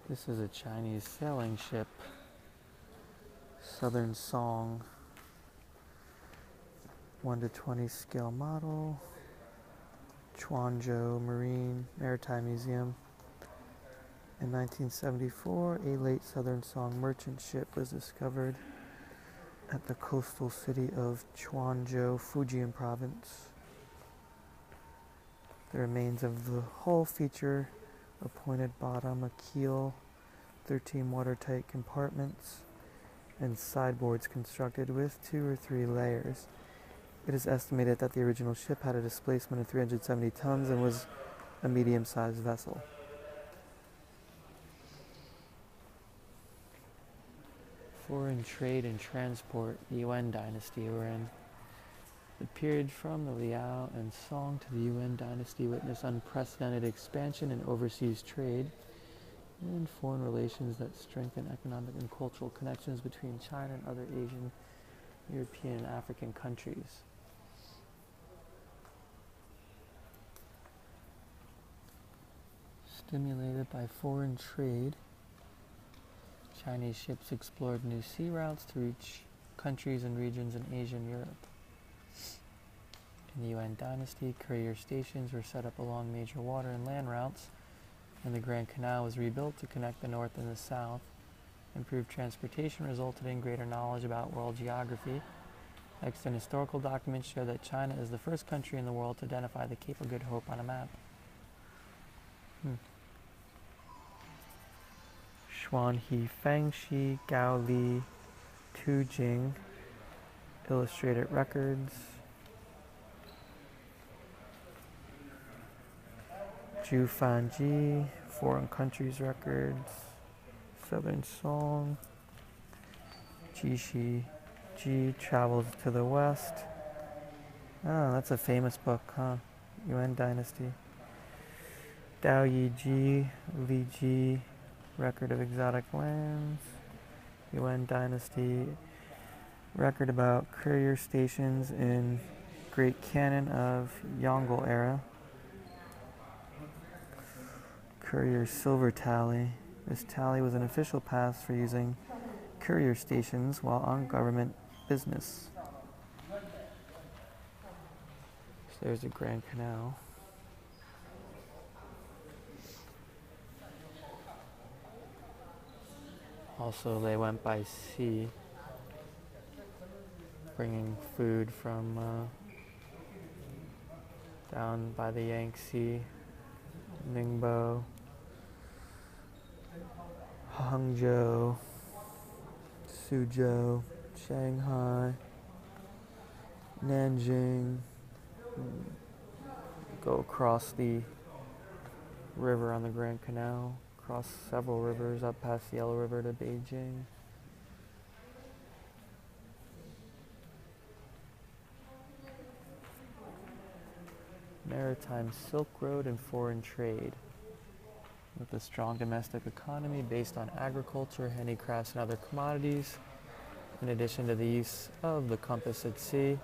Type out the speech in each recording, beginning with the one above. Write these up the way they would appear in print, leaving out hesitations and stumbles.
This is a Chinese sailing ship, Southern Song, 1:20 scale model, Chuanzhou Maritime Museum. In 1974, a late Southern Song merchant ship was discovered at the coastal city of Chuanzhou, Fujian province. The remains of the hull feature a pointed bottom, a keel, 13 watertight compartments, and sideboards constructed with 2 or 3 layers. It is estimated that the original ship had a displacement of 370 tons and was a medium-sized vessel. Foreign trade and transport, the Yuan dynasty were in. The period from the Liao and Song to the Yuan dynasty witnessed unprecedented expansion in overseas trade and foreign relations that strengthened economic and cultural connections between China and other Asian, European, and African countries. Stimulated by foreign trade, Chinese ships explored new sea routes to reach countries and regions in Asia and Europe. In the Yuan dynasty, courier stations were set up along major water and land routes, and the Grand Canal was rebuilt to connect the north and the south. Improved transportation resulted in greater knowledge about world geography. Extant historical documents show that China is the first country in the world to identify the Cape of Good Hope on a map. Xuanhe Fangxi Gao Li Tujing Illustrated Records. Zhu Fanji Foreign Countries Records. Southern Song. Jishi Ji Travels to the West. Oh, that's a famous book, huh? Yuan Dynasty. Dao Yi Ji Li Ji Record of Exotic Lands. Yuan Dynasty record about courier stations in Great Canyon of Yongle era. Courier silver tally. This tally was an official pass for using courier stations while on government business. So there's the Grand Canal. Also, they went by sea, bringing food from down by the Yangtze, Ningbo, Hangzhou, Suzhou, Shanghai, Nanjing, go across the river on the Grand Canal, cross several rivers up past the Yellow River to Beijing. Maritime Silk Road and foreign trade. With a strong domestic economy based on agriculture, handicrafts, and other commodities, in addition to the use of the compass at sea,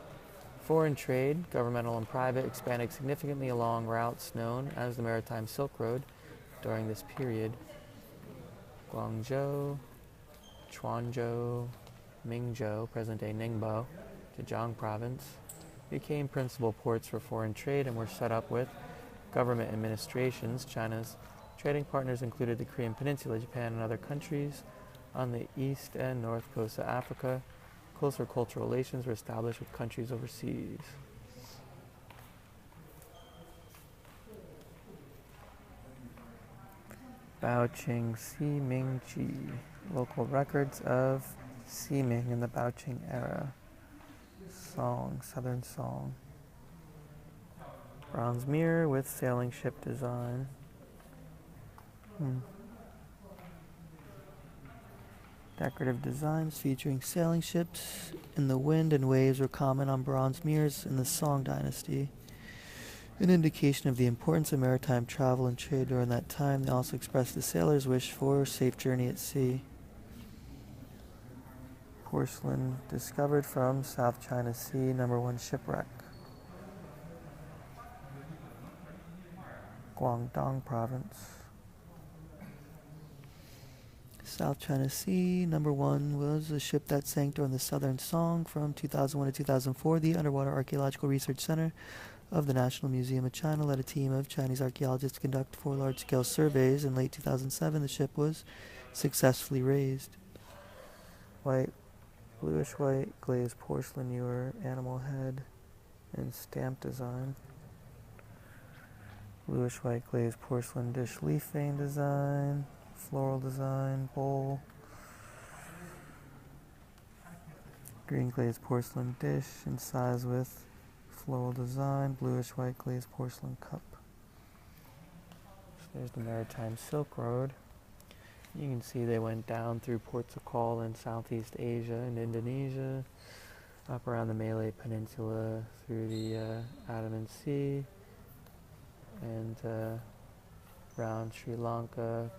foreign trade, governmental and private, expanded significantly along routes known as the Maritime Silk Road during this period. Guangzhou, Chuanzhou, Mingzhou, present-day Ningbo, Zhejiang province, became principal ports for foreign trade and were set up with government administrations. China's trading partners included the Korean Peninsula, Japan, and other countries on the east and north coast of Africa. Closer cultural relations were established with countries overseas. Baoqing Ximing Ji, local records of Ximing in the Baoqing era. Song, Southern Song. Bronze mirror with sailing ship design. Decorative designs featuring sailing ships in the wind and waves were common on bronze mirrors in the Song dynasty. An indication of the importance of maritime travel and trade during that time, they also expressed the sailor's wish for a safe journey at sea. Porcelain discovered from South China Sea, #1 shipwreck. Guangdong province. South China Sea. Number 1 was a ship that sank during the Southern Song from 2001 to 2004. The Underwater Archaeological Research Center of the National Museum of China led a team of Chinese archaeologists to conduct 4 large-scale surveys. In late 2007, the ship was successfully raised. Bluish-white glazed porcelain ewer, animal head, and stamp design. Bluish-white glazed porcelain dish leaf vein design, floral design, bowl. Green glazed porcelain dish in size with floral design, bluish-white glazed porcelain cup. So there's the Maritime Silk Road. You can see they went down through ports of call in Southeast Asia and Indonesia, up around the Malay Peninsula, through the Andaman Sea, and around Sri Lanka,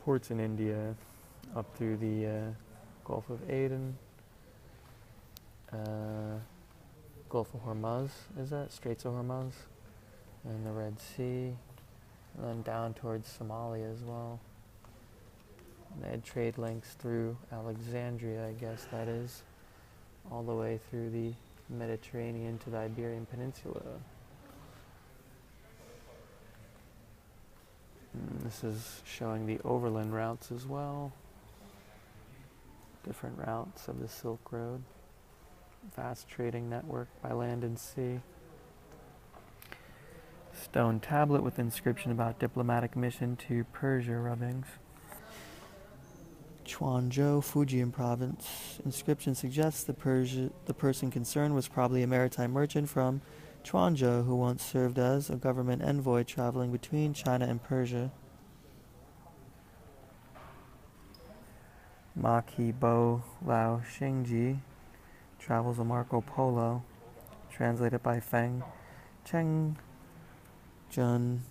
ports in India, up through the Gulf of Aden, Gulf of Hormuz, is that? Straits of Hormuz, and the Red Sea, and then down towards Somalia as well. And they had trade links through Alexandria, I guess that is, all the way through the Mediterranean to the Iberian Peninsula. And this is showing the overland routes as well. Different routes of the Silk Road. Vast trading network by land and sea. Stone tablet with inscription about diplomatic mission to Persia rubbings. Chuanzhou, Fujian province. Inscription suggests the person concerned was probably a maritime merchant from Chuanzhou who once served as a government envoy traveling between China and Persia. Maki Bo Lao Xingji, Travels of Marco Polo, translated by Feng Cheng Jun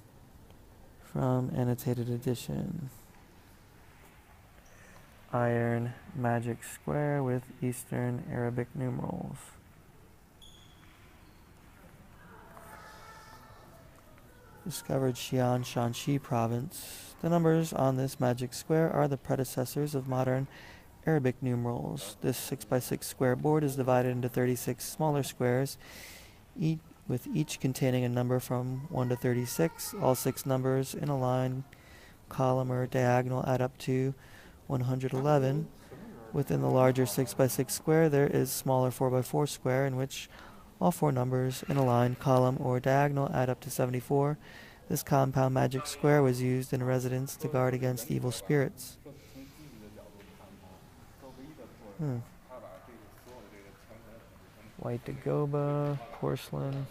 from Annotated Edition. Iron magic square with Eastern Arabic numerals. Discovered Xi'an, Shanxi province. The numbers on this magic square are the predecessors of modern Arabic numerals. This 6x6 square board is divided into 36 smaller squares, with each containing a number from 1 to 36. All 6 numbers in a line, column, or diagonal add up to 111. Within the larger 6x6 square, there is smaller 4x4 square in which all 4 numbers in a line, column, or diagonal add up to 74. This compound magic square was used in a residence to guard against evil spirits. White dagoba, porcelain.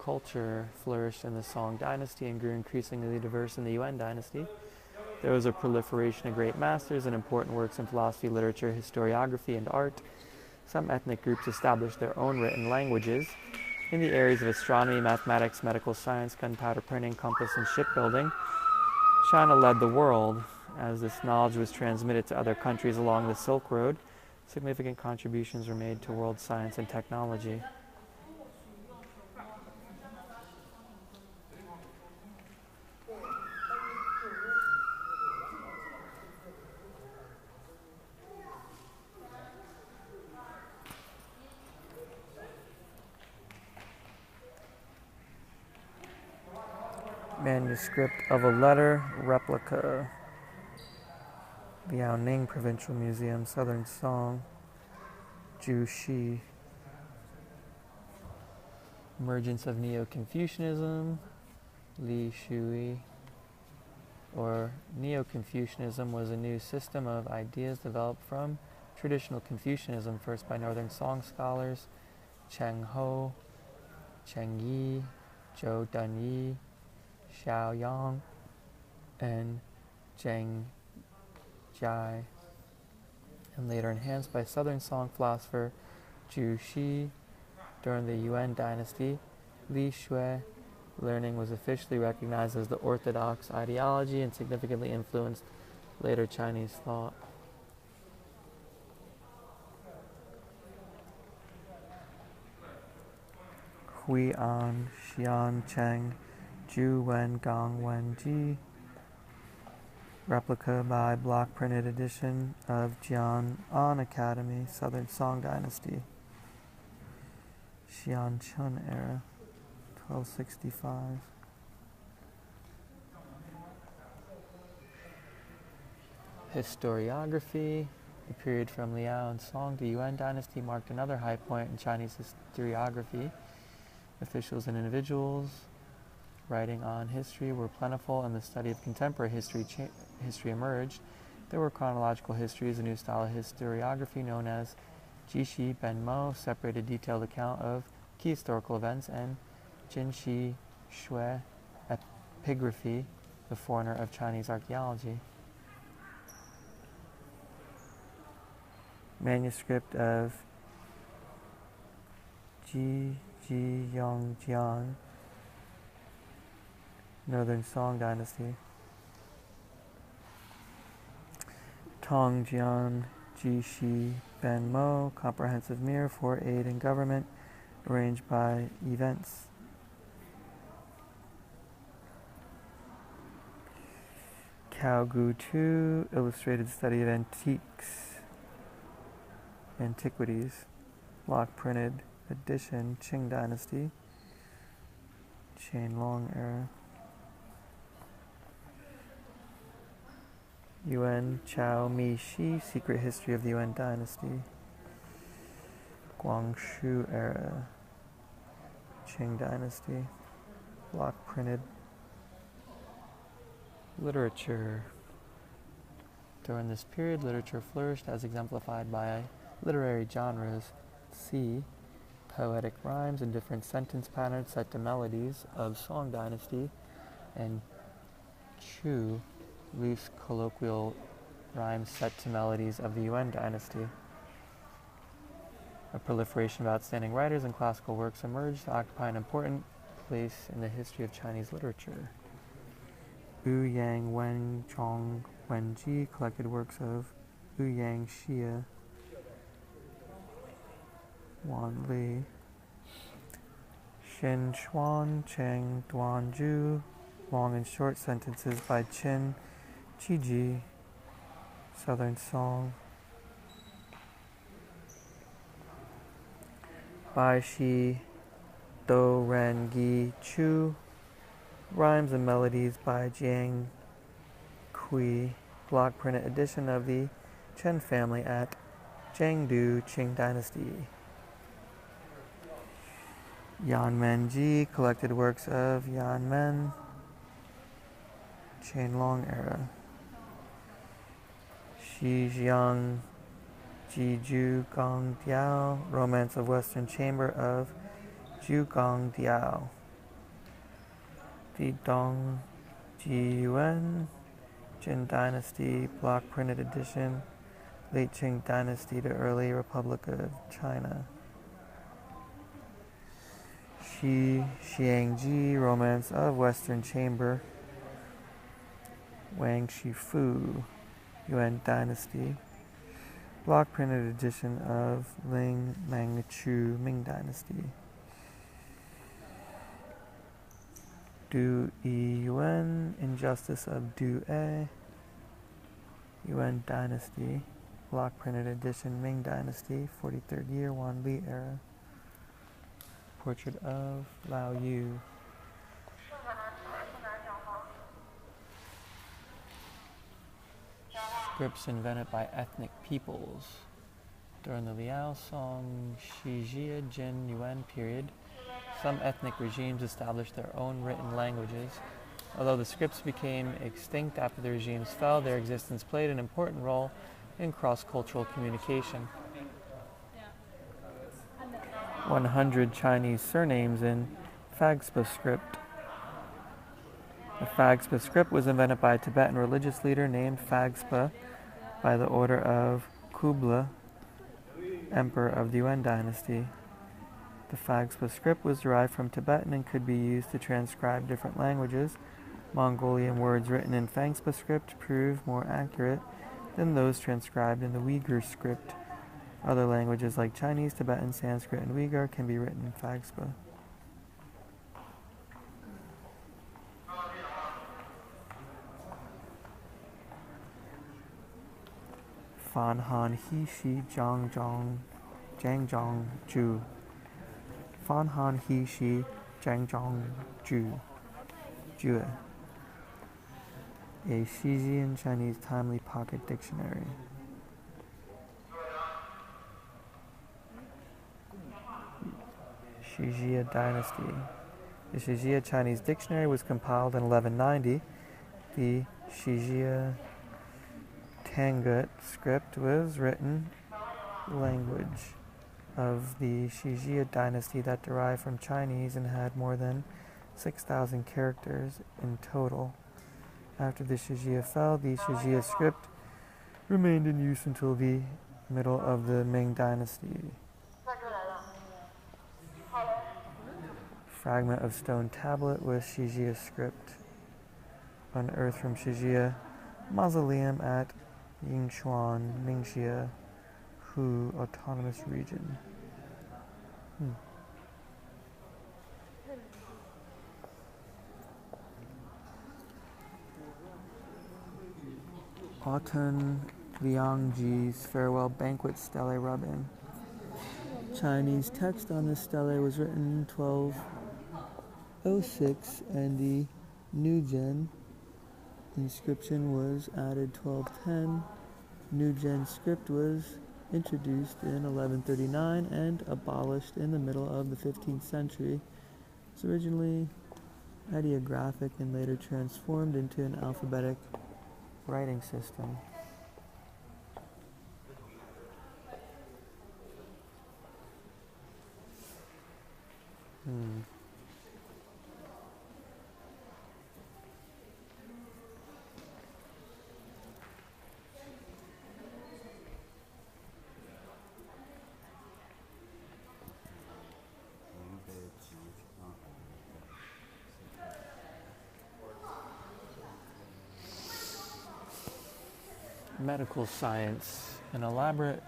Culture flourished in the Song dynasty and grew increasingly diverse in the Yuan dynasty. There was a proliferation of great masters and important works in philosophy, literature, historiography, and art. Some ethnic groups established their own written languages. In the areas of astronomy, mathematics, medical science, gunpowder printing, compass, and shipbuilding, China led the world. As this knowledge was transmitted to other countries along the Silk Road, significant contributions were made to world science and technology. Manuscript of a letter replica. Liaoning Provincial Museum, Southern Song, Jushi. Emergence of Neo-Confucianism, Li Shui. Or Neo-Confucianism was a new system of ideas developed from traditional Confucianism, first by Northern Song scholars Cheng Ho, Cheng Yi, Zhou Dunyi, Xiao Yang, and Zheng Jai, and later enhanced by Southern Song philosopher Zhu Xi. During the Yuan dynasty, Li Shui learning was officially recognized as the orthodox ideology and significantly influenced later Chinese thought. Hui An, Xian Cheng, Ju Wen Gong Wen Ji. Replica by block printed edition of Jian An Academy, Southern Song Dynasty. Xian Chun era, 1265. Historiography. The period from Liao and Song to Yuan dynasty marked another high point in Chinese historiography. Officials and individuals writing on history were plentiful, and the study of contemporary history emerged. There were chronological histories, a new style of historiography known as Jishi Benmo, separated detailed account of key historical events, and Jinshi Shui, epigraphy, the forerunner of Chinese archaeology. Manuscript of Ji Yongjian, Northern Song Dynasty. Tongjian Jishi Benmo, comprehensive mirror for aid in government, arranged by events. Cao Gu Tu, illustrated study of antiquities, block printed edition, Qing Dynasty, Qianlong era. Yuan Chao Mi Shi, secret history of the Yuan Dynasty, Guangxu era, Qing Dynasty, block printed. Literature. During this period, literature flourished as exemplified by literary genres. C. Poetic rhymes and different sentence patterns set to melodies of Song Dynasty, and Chu. Loose colloquial rhymes set to melodies of the Yuan Dynasty. A proliferation of outstanding writers and classical works emerged to occupy an important place in the history of Chinese literature. Wu Yang Wen Chong Wen Ji, collected works of Wu Yang Xia, Wan Li, Xin Chuan Cheng Duan Ju, long and short sentences by Qin Qiji, Southern Song. Bai Shi Do Ren Gi Chu, rhymes and melodies by Jiang Kui, block printed edition of the Chen family at Jiangdu, Qing Dynasty. Yan Men Ji, collected works of Yan Men, Qianlong era. Shi Jiang Ji Ju Gong Diao, romance of Western Chamber of Ju Gong Diao. Di Dong Ji Yuan, Jin Dynasty, block printed edition, late Qing Dynasty to early Republic of China. Shi Xiangji, romance of Western Chamber, Wang Shifu, Yuan Dynasty, block printed edition of Ling Mangchu, Ming Dynasty. Du Yi Yuan, Injustice of Du E, Yuan Dynasty, block printed edition, Ming Dynasty, 43rd year, Wan Li era. Portrait of Lao Yu. Scripts invented by ethnic peoples. During the Liao Song Shijia Jin Yuan period, some ethnic regimes established their own written languages. Although the scripts became extinct after the regimes fell, their existence played an important role in cross-cultural communication. 100 Chinese surnames in Phagspa script. The Phagspa script was invented by a Tibetan religious leader named Phagspa by the order of Kubla, Emperor of the Yuan Dynasty. The Phagspa script was derived from Tibetan and could be used to transcribe different languages. Mongolian words written in Phagspa script prove more accurate than those transcribed in the Uyghur script. Other languages like Chinese, Tibetan, Sanskrit, and Uyghur can be written in Phagspa. Fan Han He Shi Jiang Zhong Ju. Fan Han He Shi Jiang Zhong Ju. Jue. A Shijian Chinese timely pocket dictionary. Shijia Dynasty. The Shijia Chinese dictionary was compiled in 1190. The Shijia Tangut script was written language of the Shijia dynasty that derived from Chinese and had more than 6,000 characters in total. After the Shijia fell, the Shijia script remained in use until the middle of the Ming Dynasty. Fragment of stone tablet with Shijia script unearthed from Shijia mausoleum at Yingchuan, Ningxia, Hu Autonomous Region. Autumn Liangji's farewell banquet stele rubbing. Chinese text on this stele was written in 1206 and the Nugent inscription was added 1210. Nugent script was introduced in 1139 and abolished in the middle of the 15th century. It was originally ideographic and later transformed into an alphabetic writing system. Medical science. An elaborate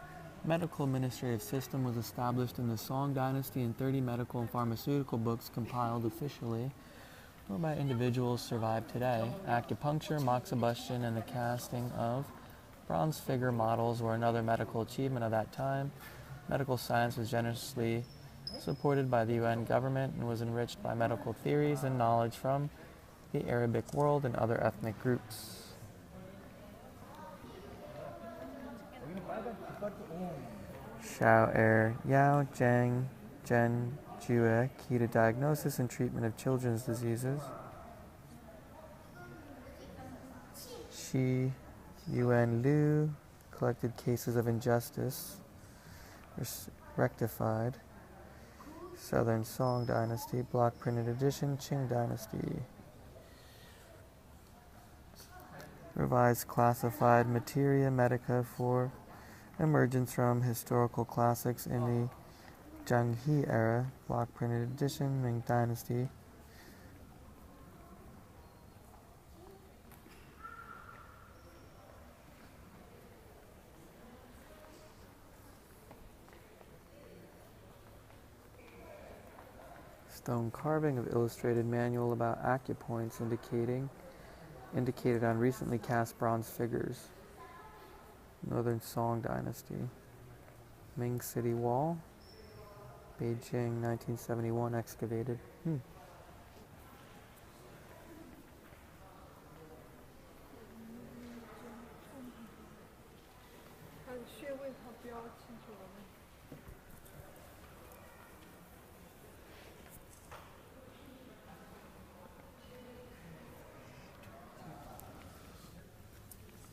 medical administrative system was established in the Song dynasty, and 30 medical and pharmaceutical books compiled officially or by individuals survive today. Acupuncture, moxibustion, and the casting of bronze figure models were another medical achievement of that time. Medical science was generously supported by the UN government and was enriched by medical theories and knowledge from the Arabic world and other ethnic groups. Xiao Er Yao Zhang Zhen Jue, key to diagnosis and treatment of children's diseases. Shi Yuan Liu, collected cases of injustice, rectified. Southern Song Dynasty, block printed edition, Qing Dynasty. Revised classified materia medica for emergence from historical classics in the Zhanghe era, block printed edition, Ming Dynasty. Stone carving of illustrated manual about acupoints indicated on recently cast bronze figures. Northern Song Dynasty. Ming City Wall. Beijing, 1971, excavated.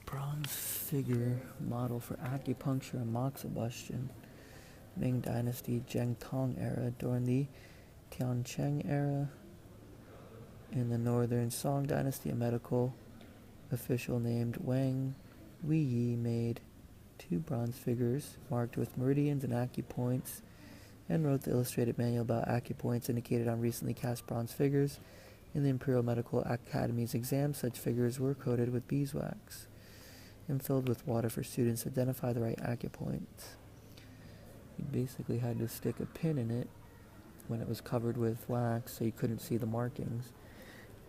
Bronze figure model for acupuncture and moxibustion. Ming Dynasty, Zhengtong era, during the Tiancheng era. In the Northern Song Dynasty, a medical official named Wang Weiyi made 2 bronze figures marked with meridians and acupoints and wrote the illustrated manual about acupoints indicated on recently cast bronze figures. In the Imperial Medical Academy's exam, such figures were coated with beeswax and filled with water for students to identify the right acupoints. You basically had to stick a pin in it when it was covered with wax so you couldn't see the markings.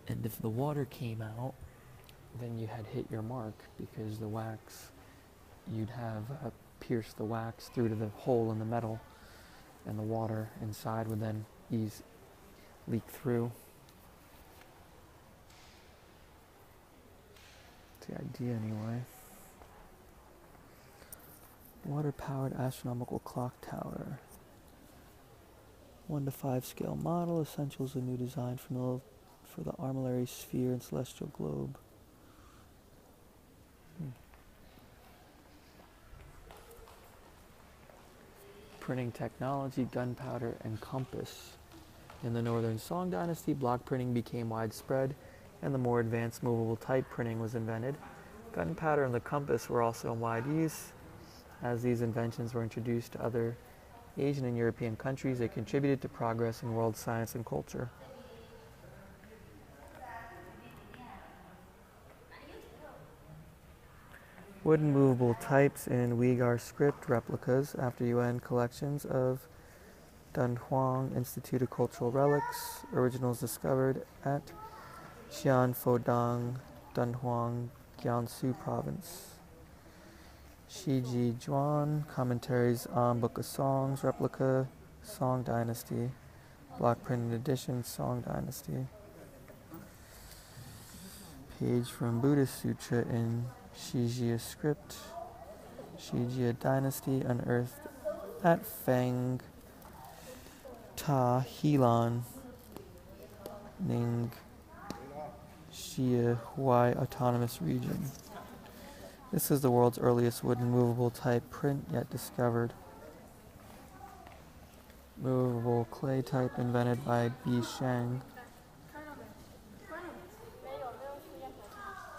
And if the water came out, then you had hit your mark because the wax you'd have pierced the wax through to the hole in the metal, and the water inside would then leak through. That's the idea anyway. Water-powered astronomical clock tower. 1 to 5 scale model. Essentials: a new design for the armillary sphere and celestial globe. Printing technology, gunpowder, and compass. In the Northern Song Dynasty, block printing became widespread, and the more advanced movable type printing was invented. Gunpowder and the compass were also in wide use. As these inventions were introduced to other Asian and European countries, they contributed to progress in world science and culture. Wooden movable types in Uyghur script replicas after UN collections of Dunhuang Institute of Cultural Relics. Originals discovered at Xianfodong, Dunhuang, Jiangsu Province. Shiji Zhuan, Commentaries on Book of Songs, replica, Song Dynasty. Block printed edition, Song Dynasty. Page from Buddhist Sutra in Shijia script. Shijia Dynasty unearthed at Feng Ta Helan, Ning Xia Huai Autonomous Region. This is the world's earliest wooden movable type print yet discovered. Movable clay type invented by Bi Shang.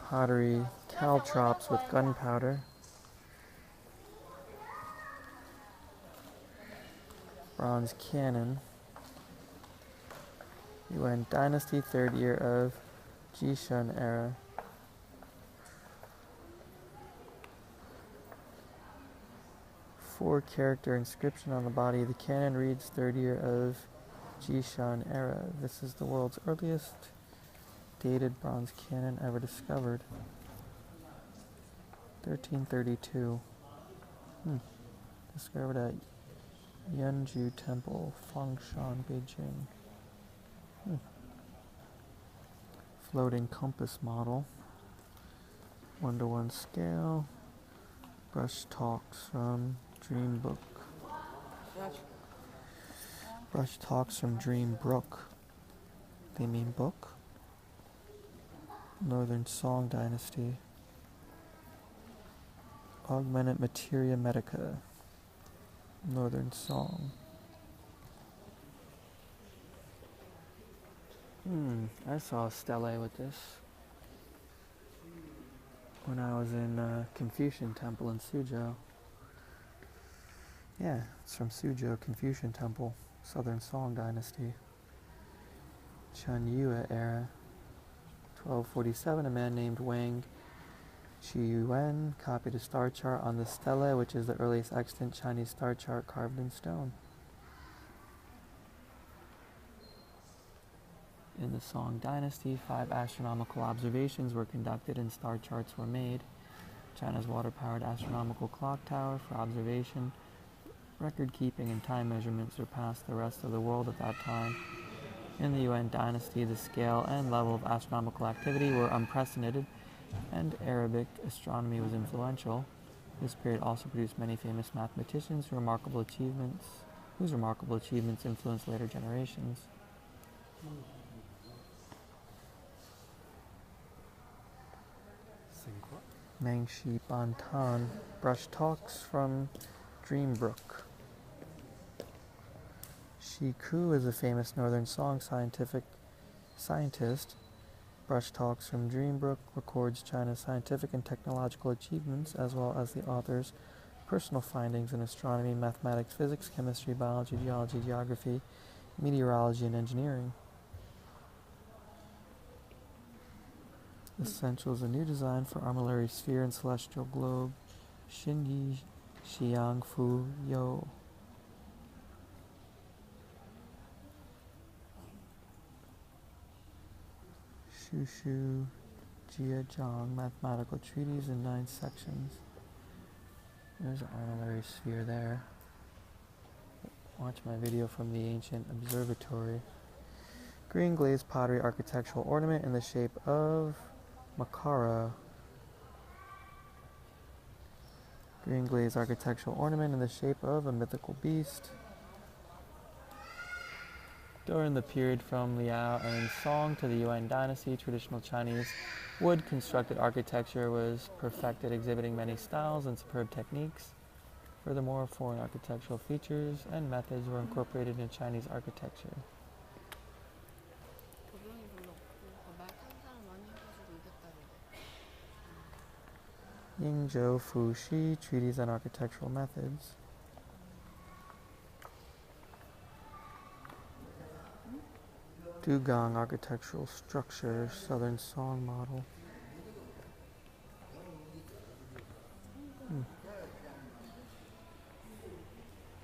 Pottery caltrops with gunpowder. Bronze cannon. Yuan Dynasty, 3rd year of Jishun era. Four-character inscription on the body of the cannon reads 3rd year of Jishun era. This is the world's earliest dated bronze cannon ever discovered. 1332. Discovered at Yanju Temple, Fengshan, Beijing. Floating compass model. 1-to-1 scale. Brush talks from Dream Book. Brush talks from Dream Brook. They mean book. Northern Song Dynasty. Augmented Materia Medica. Northern Song. I saw a stele with this when I was in Confucian Temple in Suzhou. Yeah, it's from Suzhou Confucian Temple, Southern Song Dynasty. Chen Yue era. 1247, a man named Wang Qiyuan copied a star chart on the stele, which is the earliest extant Chinese star chart carved in stone. In the Song Dynasty, 5 astronomical observations were conducted and star charts were made. China's water-powered astronomical clock tower for observation, record-keeping, and time measurement surpassed the rest of the world at that time. In the Yuan Dynasty, the scale and level of astronomical activity were unprecedented, and Arabic astronomy was influential. This period also produced many famous mathematicians whose remarkable achievements influenced later generations. Mangshi Bantan, Brush Talks from Dreambrook. Shi Ku is a famous Northern Song scientist. Brush Talks from Dreambrook records China's scientific and technological achievements, as well as the author's personal findings in astronomy, mathematics, physics, chemistry, biology, geology, geography, meteorology, and engineering. Essentials: a new design for armillary sphere and celestial globe. Xinyi Xiang Fu Yo. Shushu Jiazhang, mathematical treatise in 9 sections. There's an honorary sphere there. Watch my video from the ancient observatory. Green glazed pottery architectural ornament in the shape of Makara. Green glazed architectural ornament in the shape of a mythical beast. During the period from Liao and Song to the Yuan dynasty, traditional Chinese wood-constructed architecture was perfected, exhibiting many styles and superb techniques. Furthermore, foreign architectural features and methods were incorporated in Chinese architecture. Yingzhou Fuxi, Treatise on Architectural Methods. Dugong Architectural Structure, Southern Song Model.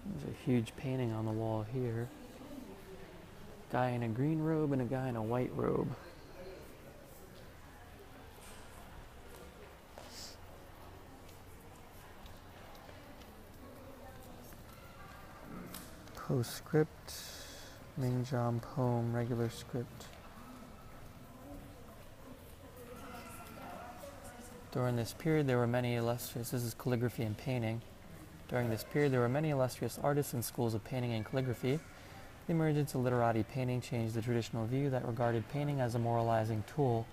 There's a huge painting on the wall here. Guy in a green robe and a guy in a white robe. Postscript, Mingjam poem, regular script. During this period, there were many illustrious, this is calligraphy and painting. During this period, there were many illustrious artists in schools of painting and calligraphy. The emergence of literati painting changed the traditional view that regarded painting as a moralizing tool.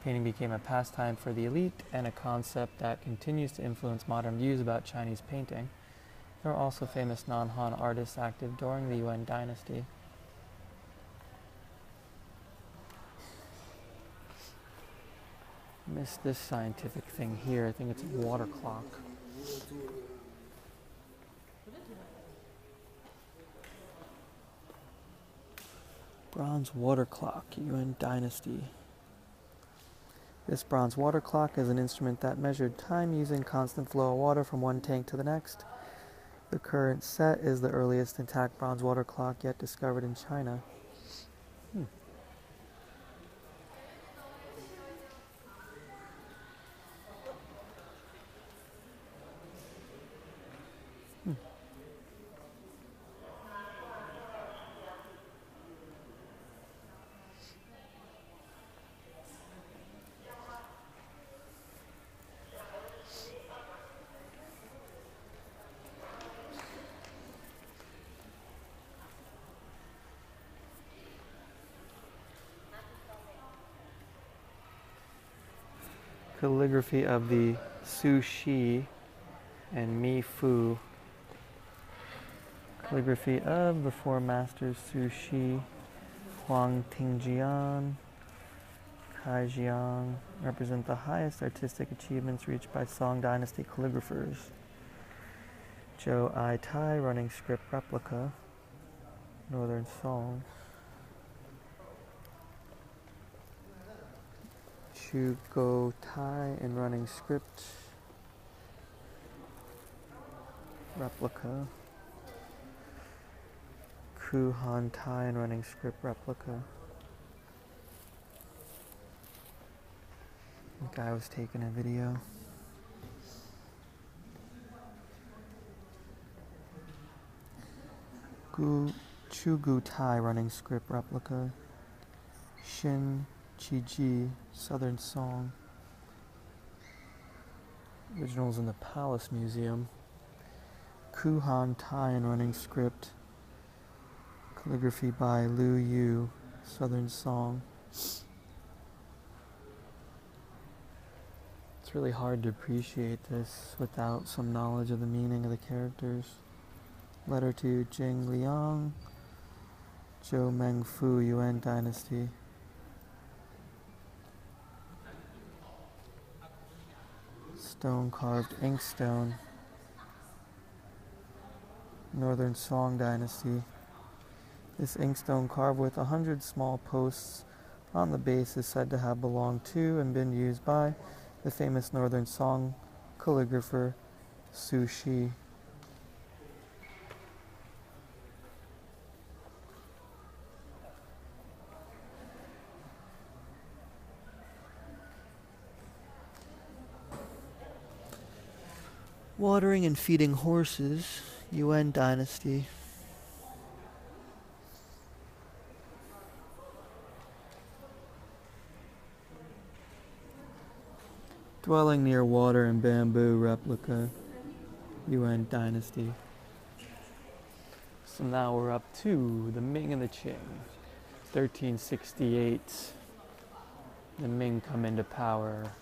Painting became a pastime for the elite and a concept that continues to influence modern views about Chinese painting. There are also famous non-Han artists active during the Yuan dynasty. Missed this scientific thing here. I think it's a water clock. Bronze water clock, Yuan dynasty. This bronze water clock is an instrument that measured time using constant flow of water from one tank to the next. The current set is the earliest intact bronze water clock yet discovered in China. Calligraphy of the Su Shi and Mi Fu. Calligraphy of the four masters Su Shi, Huang Tingjian, Kai Jiang represent the highest artistic achievements reached by Song Dynasty calligraphers. Zhou Ai Tai running script replica, Northern Song. Chu Go Tai in running script replica. Ku Han Tai in running script replica. The guy was taking a video. Chu Gu Tai running script replica. Shin Chi-ji, Southern Song. Originals in the Palace Museum. Ku Han Tai in running script. Calligraphy by Liu Yu, Southern Song. It's really hard to appreciate this without some knowledge of the meaning of the characters. Letter to Jing Liang, Zhou Mengfu, Yuan Dynasty. Stone carved inkstone, Northern Song Dynasty. This inkstone carved with 100 small posts on the base is said to have belonged to and been used by the famous Northern Song calligrapher Su Shi. Watering and feeding horses, Yuan dynasty. Dwelling near water and bamboo replica, Yuan dynasty. So now we're up to the Ming and the Qing. 1368. The Ming come into power.